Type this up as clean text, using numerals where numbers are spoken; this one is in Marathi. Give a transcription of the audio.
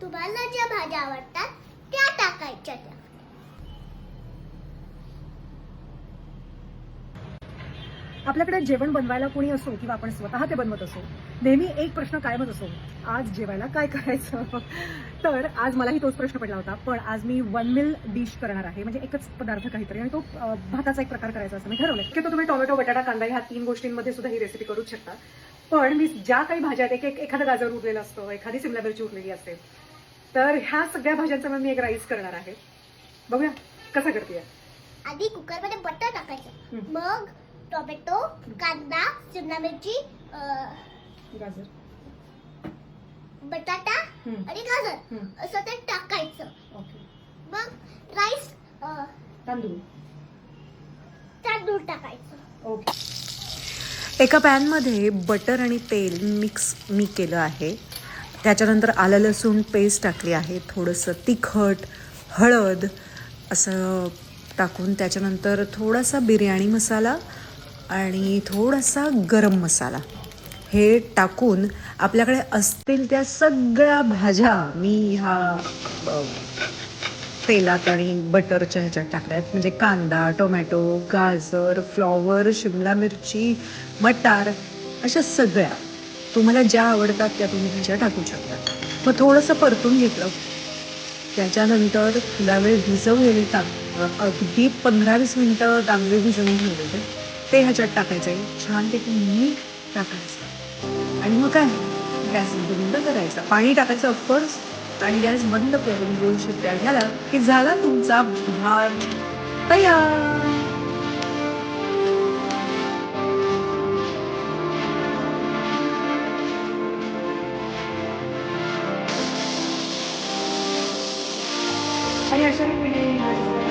तुम्हाला ज्या भाज्या आवडतात त्या टाकायच्या त्या. आपल्याकडे जेवण बनवायला कोणी असो किंवा आपण स्वतः ते बनवत असो, नेहमी एक प्रश्न कायमच असो, आज जेवायला काय करायचं. तर आज मलाही तोच प्रश्न पडला होता. पण आज मी वन मिल डिश करणार आहे, म्हणजे एकच पदार्थ काहीतरी, आणि तो भाताचा एक प्रकार करायचा असं मी ठरवलंय. की तो तुम्ही टोमॅटो, बटाटा, कांदा ह्या 3 गोष्टींमध्ये सुद्धा ही रेसिपी करूच शकता. पण मी ज्या काही भाज्या आहेत, एखादं गाजर उरलेलं असतं, एखादी सिमला मिरची उरलेली असते, तर ह्या सगळ्या भाज्यांचा मी एक राईस करणार आहे. बघूया कसा करते. आधी कुकरमध्ये बटर टाकायचं, मग टोमॅटो, कांदा, शिमला मिरची, गाजर, बटाटा आणि गाजर असं ते टाकायचं. ओके. मग राईस, तांदूळ टाकायचं. ओके. एका पॅनमध्ये बटर आणि तेल मिक्स मी केलं आहे. त्याच्यानंतर आलं लसूण पेस्ट टाकली आहे, थोडंसं तिखट, हळद असं टाकून, त्याच्यानंतर थोडासा बिर्याणी मसाला आणि थोडासा गरम मसाला हे टाकून आपल्याकडे असतील त्या सगळ्या भाज्या मी ह्या तेलात आणि बटरच्या ह्याच्यात टाकल्यात. म्हणजे कांदा, टोमॅटो, गाजर, फ्लॉवर, शिमला मिरची, मटार, अशा सगळ्या तुम्हाला ज्या आवडतात त्या तुम्ही भाज्या टाकू शकता. मग थोडंसं परतून घेतलं. त्याच्यानंतर थोडा वेळ भिजवलेले अगदी 15-20 मिनटं तांदूळ भिजवून ठेवलेले ते ह्याच्यात टाकायचं आहे. छानपैकी मीठ टाकायचं आणि मग काय, गॅस बंद करायचा, पाणी टाकायचं ऑफकोर्स, आणि गॅस बंद करून 2 शिट्ट्या झाला की झाला तुमचा भात तयार. आणि अशा रीतीने